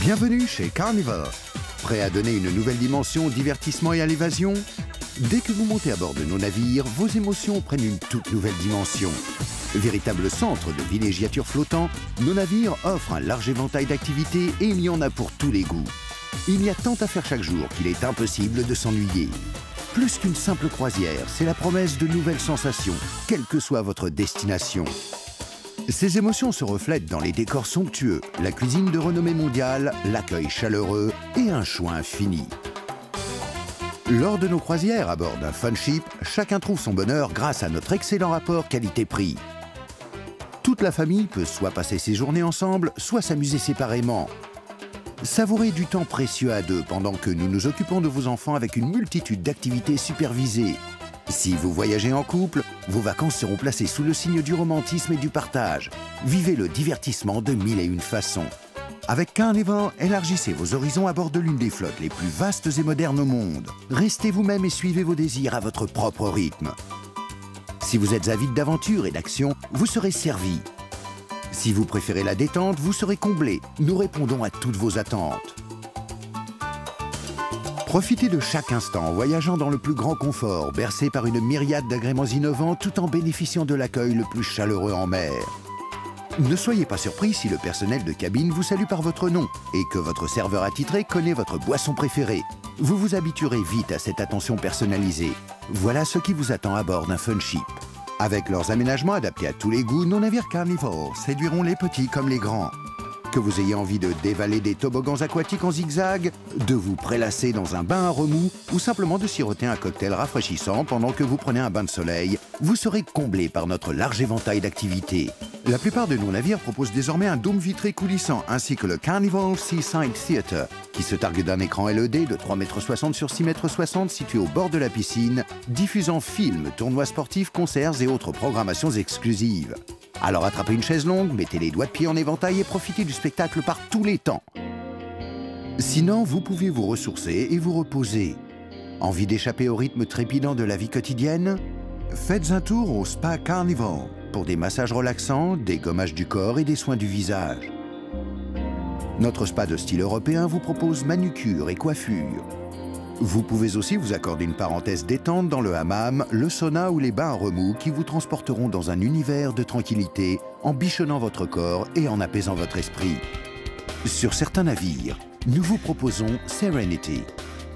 Bienvenue chez Carnival. Prêt à donner une nouvelle dimension au divertissement et à l'évasion? Dès que vous montez à bord de nos navires, vos émotions prennent une toute nouvelle dimension. Véritable centre de villégiature flottant, nos navires offrent un large éventail d'activités et il y en a pour tous les goûts. Il y a tant à faire chaque jour qu'il est impossible de s'ennuyer. Plus qu'une simple croisière, c'est la promesse de nouvelles sensations, quelle que soit votre destination. Ces émotions se reflètent dans les décors somptueux, la cuisine de renommée mondiale, l'accueil chaleureux et un choix infini. Lors de nos croisières à bord d'un fun ship, chacun trouve son bonheur grâce à notre excellent rapport qualité-prix. Toute la famille peut soit passer ses journées ensemble, soit s'amuser séparément. Savourez du temps précieux à deux pendant que nous nous occupons de vos enfants avec une multitude d'activités supervisées. Si vous voyagez en couple, vos vacances seront placées sous le signe du romantisme et du partage. Vivez le divertissement de mille et une façons. Avec Carnival, élargissez vos horizons à bord de l'une des flottes les plus vastes et modernes au monde. Restez vous-même et suivez vos désirs à votre propre rythme. Si vous êtes avide d'aventure et d'action, vous serez servi. Si vous préférez la détente, vous serez comblé. Nous répondons à toutes vos attentes. Profitez de chaque instant en voyageant dans le plus grand confort, bercé par une myriade d'agréments innovants tout en bénéficiant de l'accueil le plus chaleureux en mer. Ne soyez pas surpris si le personnel de cabine vous salue par votre nom et que votre serveur attitré connaît votre boisson préférée. Vous vous habituerez vite à cette attention personnalisée. Voilà ce qui vous attend à bord d'un fun ship. Avec leurs aménagements adaptés à tous les goûts, nos navires Carnival séduiront les petits comme les grands. Que vous ayez envie de dévaler des toboggans aquatiques en zigzag, de vous prélasser dans un bain à remous ou simplement de siroter un cocktail rafraîchissant pendant que vous prenez un bain de soleil, vous serez comblé par notre large éventail d'activités. La plupart de nos navires proposent désormais un dôme vitré coulissant ainsi que le Carnival Seaside Theatre qui se targue d'un écran LED de 3,60 m sur 6,60 m situé au bord de la piscine, diffusant films, tournois sportifs, concerts et autres programmations exclusives. Alors attrapez une chaise longue, mettez les doigts de pied en éventail et profitez du spectacle par tous les temps. Sinon, vous pouvez vous ressourcer et vous reposer. Envie d'échapper au rythme trépidant de la vie quotidienne? Faites un tour au Spa Carnival pour des massages relaxants, des gommages du corps et des soins du visage. Notre spa de style européen vous propose manucure et coiffure. Vous pouvez aussi vous accorder une parenthèse détente dans le hammam, le sauna ou les bains à remous qui vous transporteront dans un univers de tranquillité en bichonnant votre corps et en apaisant votre esprit. Sur certains navires, nous vous proposons Serenity,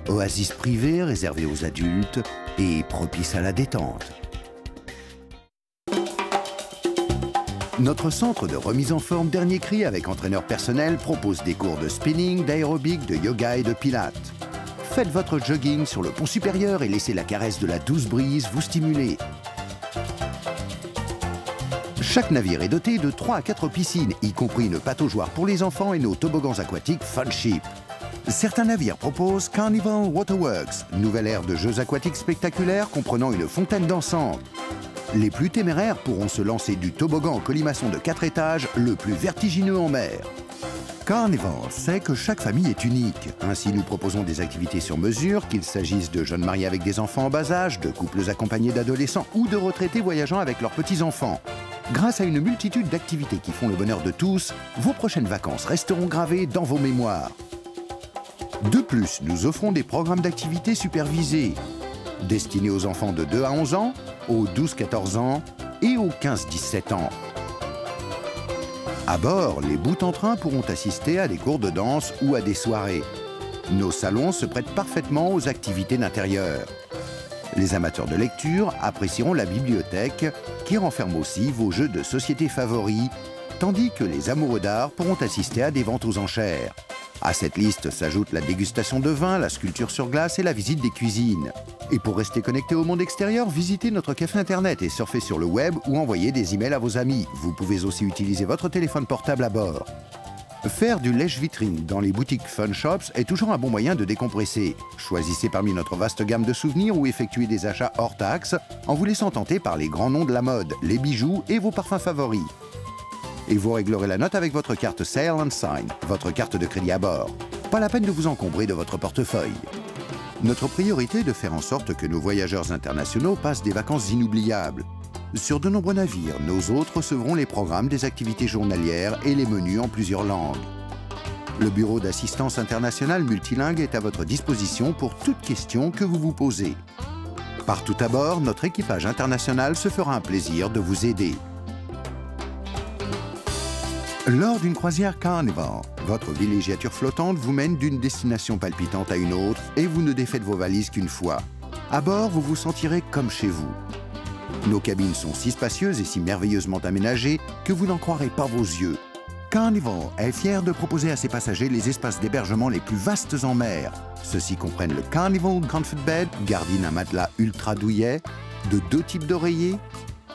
oasis privée réservée aux adultes et propice à la détente. Notre centre de remise en forme dernier cri avec entraîneur personnel propose des cours de spinning, d'aérobic, de yoga et de pilates. Faites votre jogging sur le pont supérieur et laissez la caresse de la douce brise vous stimuler. Chaque navire est doté de 3 à 4 piscines, y compris une pataugeoire pour les enfants et nos toboggans aquatiques Fun Ship. Certains navires proposent Carnival Waterworks, nouvelle ère de jeux aquatiques spectaculaires comprenant une fontaine dansante. Les plus téméraires pourront se lancer du toboggan en colimaçon de 4 étages, le plus vertigineux en mer. Carnival sait que chaque famille est unique. Ainsi, nous proposons des activités sur mesure, qu'il s'agisse de jeunes mariés avec des enfants en bas âge, de couples accompagnés d'adolescents ou de retraités voyageant avec leurs petits-enfants. Grâce à une multitude d'activités qui font le bonheur de tous, vos prochaines vacances resteront gravées dans vos mémoires. De plus, nous offrons des programmes d'activités supervisés, destinés aux enfants de 2 à 11 ans, aux 12-14 ans et aux 15-17 ans. À bord, les bouts en train pourront assister à des cours de danse ou à des soirées. Nos salons se prêtent parfaitement aux activités d'intérieur. Les amateurs de lecture apprécieront la bibliothèque qui renferme aussi vos jeux de société favoris, tandis que les amoureux d'art pourront assister à des ventes aux enchères. À cette liste s'ajoute la dégustation de vin, la sculpture sur glace et la visite des cuisines. Et pour rester connecté au monde extérieur, visitez notre café internet et surfez sur le web ou envoyez des emails à vos amis. Vous pouvez aussi utiliser votre téléphone portable à bord. Faire du lèche-vitrine dans les boutiques Fun Shops est toujours un bon moyen de décompresser. Choisissez parmi notre vaste gamme de souvenirs ou effectuez des achats hors taxes en vous laissant tenter par les grands noms de la mode, les bijoux et vos parfums favoris. Et vous réglerez la note avec votre carte Sail & Sign, votre carte de crédit à bord. Pas la peine de vous encombrer de votre portefeuille. Notre priorité est de faire en sorte que nos voyageurs internationaux passent des vacances inoubliables. Sur de nombreux navires, nos hôtes recevront les programmes des activités journalières et les menus en plusieurs langues. Le bureau d'assistance internationale multilingue est à votre disposition pour toute question que vous vous posez. Partout à bord, notre équipage international se fera un plaisir de vous aider. Lors d'une croisière Carnival, votre villégiature flottante vous mène d'une destination palpitante à une autre et vous ne défaites vos valises qu'une fois. À bord, vous vous sentirez comme chez vous. Nos cabines sont si spacieuses et si merveilleusement aménagées que vous n'en croirez pas vos yeux. Carnival est fier de proposer à ses passagers les espaces d'hébergement les plus vastes en mer. Ceux-ci comprennent le Carnival Comfort Bed, garni d'un matelas ultra douillet, de 2 types d'oreillers,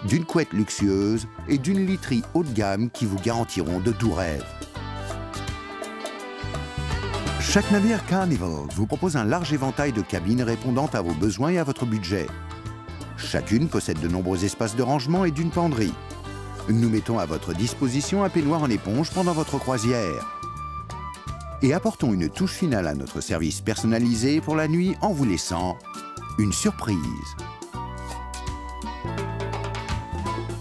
d'une couette luxueuse et d'une literie haut de gamme qui vous garantiront de doux rêves. Chaque navire Carnival vous propose un large éventail de cabines répondant à vos besoins et à votre budget. Chacune possède de nombreux espaces de rangement et d'une penderie. Nous mettons à votre disposition un peignoir en éponge pendant votre croisière. Et apportons une touche finale à notre service personnalisé pour la nuit en vous laissant une surprise.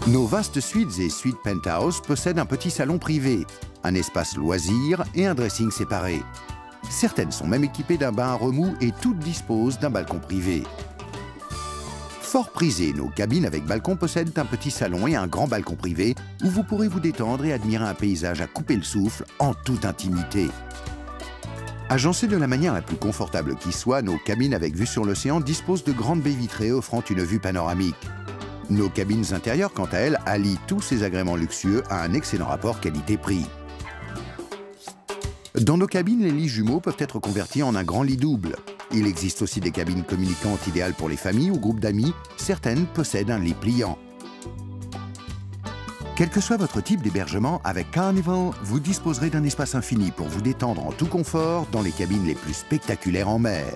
Nos vastes suites et suites penthouse possèdent un petit salon privé, un espace loisirs et un dressing séparé. Certaines sont même équipées d'un bain à remous et toutes disposent d'un balcon privé. Fort prisées, nos cabines avec balcon possèdent un petit salon et un grand balcon privé où vous pourrez vous détendre et admirer un paysage à couper le souffle en toute intimité. Agencées de la manière la plus confortable qui soit, nos cabines avec vue sur l'océan disposent de grandes baies vitrées offrant une vue panoramique. Nos cabines intérieures, quant à elles, allient tous ces agréments luxueux à un excellent rapport qualité-prix. Dans nos cabines, les lits jumeaux peuvent être convertis en un grand lit double. Il existe aussi des cabines communicantes idéales pour les familles ou groupes d'amis. Certaines possèdent un lit pliant. Quel que soit votre type d'hébergement, avec Carnival, vous disposerez d'un espace infini pour vous détendre en tout confort dans les cabines les plus spectaculaires en mer.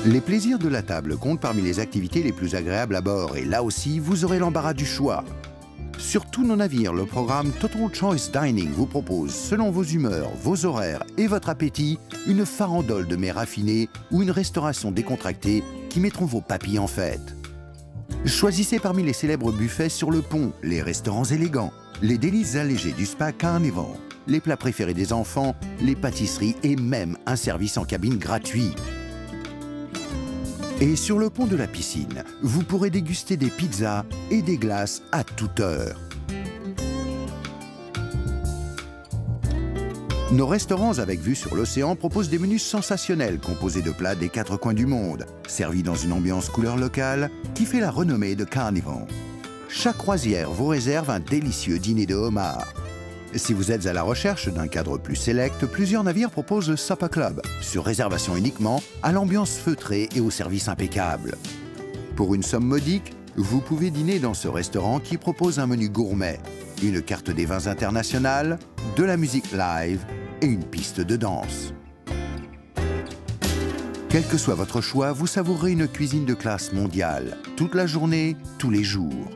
Les plaisirs de la table comptent parmi les activités les plus agréables à bord et là aussi, vous aurez l'embarras du choix. Sur tous nos navires, le programme Total Choice Dining vous propose, selon vos humeurs, vos horaires et votre appétit, une farandole de mets raffinés ou une restauration décontractée qui mettront vos papilles en fête. Choisissez parmi les célèbres buffets sur le pont, les restaurants élégants, les délices allégées du spa Carnival, les plats préférés des enfants, les pâtisseries et même un service en cabine gratuit. Et sur le pont de la piscine, vous pourrez déguster des pizzas et des glaces à toute heure. Nos restaurants avec vue sur l'océan proposent des menus sensationnels composés de plats des 4 coins du monde, servis dans une ambiance couleur locale qui fait la renommée de Carnival. Chaque croisière vous réserve un délicieux dîner de homard. Si vous êtes à la recherche d'un cadre plus sélect, plusieurs navires proposent le Supper Club, sur réservation uniquement, à l'ambiance feutrée et au service impeccable. Pour une somme modique, vous pouvez dîner dans ce restaurant qui propose un menu gourmet, une carte des vins internationales, de la musique live et une piste de danse. Quel que soit votre choix, vous savourez une cuisine de classe mondiale, toute la journée, tous les jours.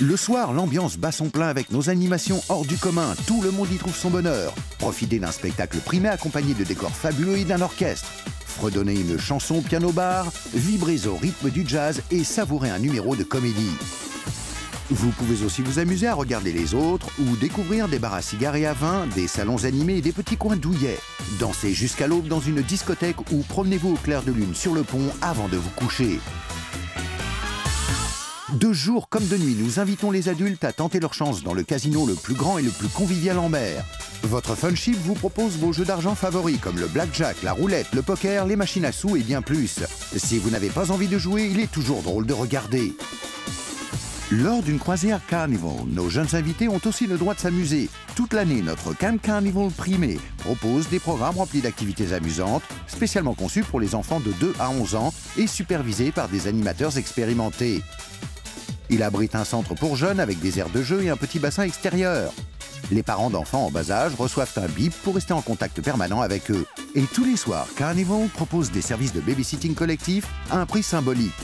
Le soir, l'ambiance bat son plein avec nos animations hors du commun. Tout le monde y trouve son bonheur. Profitez d'un spectacle primé accompagné de décors fabuleux et d'un orchestre. Fredonnez une chanson piano-bar, vibrez au rythme du jazz et savourez un numéro de comédie. Vous pouvez aussi vous amuser à regarder les autres ou découvrir des bars à cigares et à vin, des salons animés et des petits coins douillets. Dansez jusqu'à l'aube dans une discothèque ou promenez-vous au clair de lune sur le pont avant de vous coucher. De jour comme de nuit, nous invitons les adultes à tenter leur chance dans le casino le plus grand et le plus convivial en mer. Votre Funship vous propose vos jeux d'argent favoris comme le blackjack, la roulette, le poker, les machines à sous et bien plus. Si vous n'avez pas envie de jouer, il est toujours drôle de regarder. Lors d'une croisière Carnival, nos jeunes invités ont aussi le droit de s'amuser. Toute l'année, notre Camp Carnival primé propose des programmes remplis d'activités amusantes, spécialement conçus pour les enfants de 2 à 11 ans et supervisés par des animateurs expérimentés. Il abrite un centre pour jeunes avec des aires de jeu et un petit bassin extérieur. Les parents d'enfants en bas âge reçoivent un bip pour rester en contact permanent avec eux. Et tous les soirs, Carnival propose des services de babysitting collectif à un prix symbolique.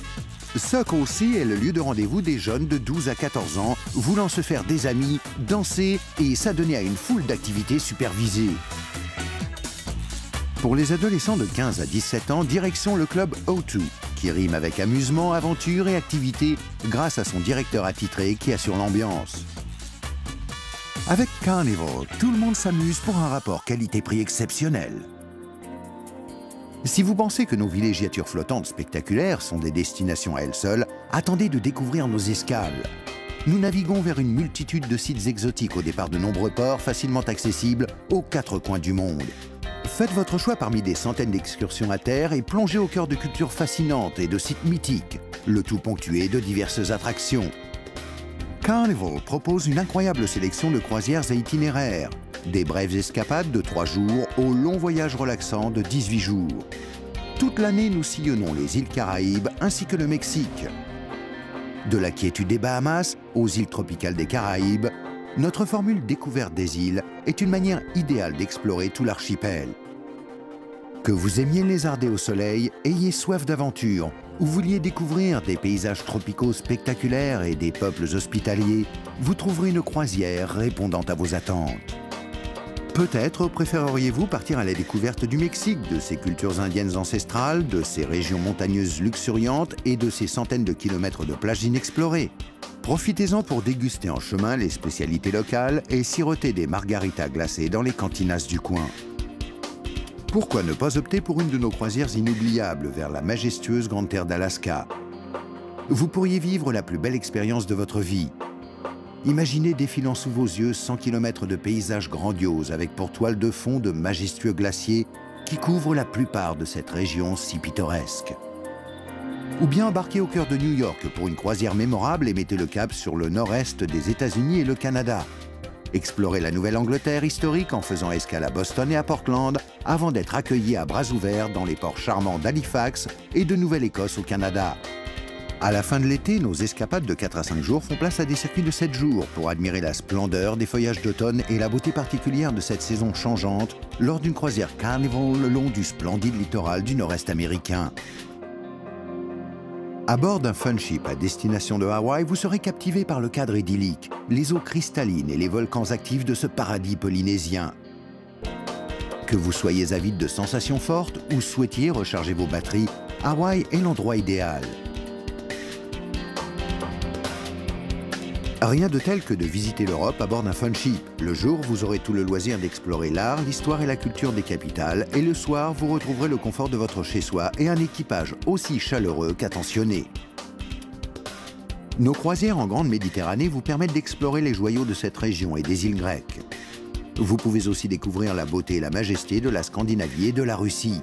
Circle C est le lieu de rendez-vous des jeunes de 12 à 14 ans voulant se faire des amis, danser et s'adonner à une foule d'activités supervisées. Pour les adolescents de 15 à 17 ans, direction le club O2, qui rime avec amusement, aventure et activité grâce à son directeur attitré qui assure l'ambiance. Avec Carnival, tout le monde s'amuse pour un rapport qualité-prix exceptionnel. Si vous pensez que nos villégiatures flottantes spectaculaires sont des destinations à elles seules, attendez de découvrir nos escales. Nous naviguons vers une multitude de sites exotiques au départ de nombreux ports facilement accessibles aux 4 coins du monde. Faites votre choix parmi des centaines d'excursions à terre et plongez au cœur de cultures fascinantes et de sites mythiques, le tout ponctué de diverses attractions. Carnival propose une incroyable sélection de croisières et itinéraires, des brèves escapades de 3 jours aux longs voyages relaxants de 18 jours. Toute l'année, nous sillonnons les îles Caraïbes ainsi que le Mexique. De la quiétude des Bahamas aux îles tropicales des Caraïbes, notre formule découverte des îles est une manière idéale d'explorer tout l'archipel. Que vous aimiez lézarder au soleil, ayez soif d'aventure, ou vouliez découvrir des paysages tropicaux spectaculaires et des peuples hospitaliers, vous trouverez une croisière répondant à vos attentes. Peut-être préféreriez-vous partir à la découverte du Mexique, de ses cultures indiennes ancestrales, de ses régions montagneuses luxuriantes et de ses centaines de kilomètres de plages inexplorées. Profitez-en pour déguster en chemin les spécialités locales et siroter des margaritas glacées dans les cantinas du coin. Pourquoi ne pas opter pour une de nos croisières inoubliables vers la majestueuse Grande Terre d'Alaska? Vous pourriez vivre la plus belle expérience de votre vie. Imaginez défilant sous vos yeux 100 km de paysages grandioses avec pour toile de fond de majestueux glaciers qui couvrent la plupart de cette région si pittoresque. Ou bien embarquez au cœur de New York pour une croisière mémorable et mettez le cap sur le nord-est des États-Unis et le Canada. Explorez la Nouvelle-Angleterre historique en faisant escale à Boston et à Portland avant d'être accueilli à bras ouverts dans les ports charmants d'Halifax et de Nouvelle-Écosse au Canada. À la fin de l'été, nos escapades de 4 à 5 jours font place à des circuits de 7 jours pour admirer la splendeur des feuillages d'automne et la beauté particulière de cette saison changeante lors d'une croisière Carnival le long du splendide littoral du nord-est américain. À bord d'un funship à destination de Hawaï, vous serez captivé par le cadre idyllique, les eaux cristallines et les volcans actifs de ce paradis polynésien. Que vous soyez avide de sensations fortes ou souhaitiez recharger vos batteries, Hawaï est l'endroit idéal. Rien de tel que de visiter l'Europe à bord d'un funship. Le jour, vous aurez tout le loisir d'explorer l'art, l'histoire et la culture des capitales, et le soir, vous retrouverez le confort de votre chez-soi et un équipage aussi chaleureux qu'attentionné. Nos croisières en Grande Méditerranée vous permettent d'explorer les joyaux de cette région et des îles grecques. Vous pouvez aussi découvrir la beauté et la majesté de la Scandinavie et de la Russie.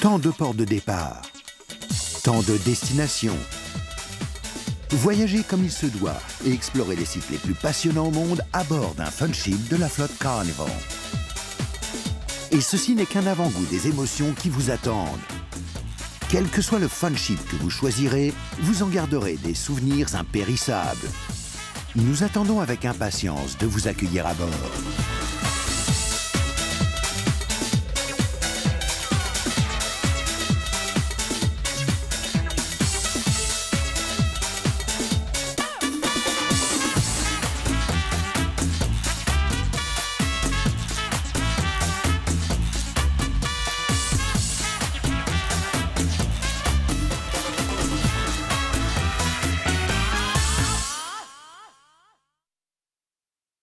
Tant de ports de départ. Tant de destinations. Voyagez comme il se doit et explorez les sites les plus passionnants au monde à bord d'un funship de la flotte Carnival. Et ceci n'est qu'un avant-goût des émotions qui vous attendent. Quel que soit le funship que vous choisirez, vous en garderez des souvenirs impérissables. Nous attendons avec impatience de vous accueillir à bord.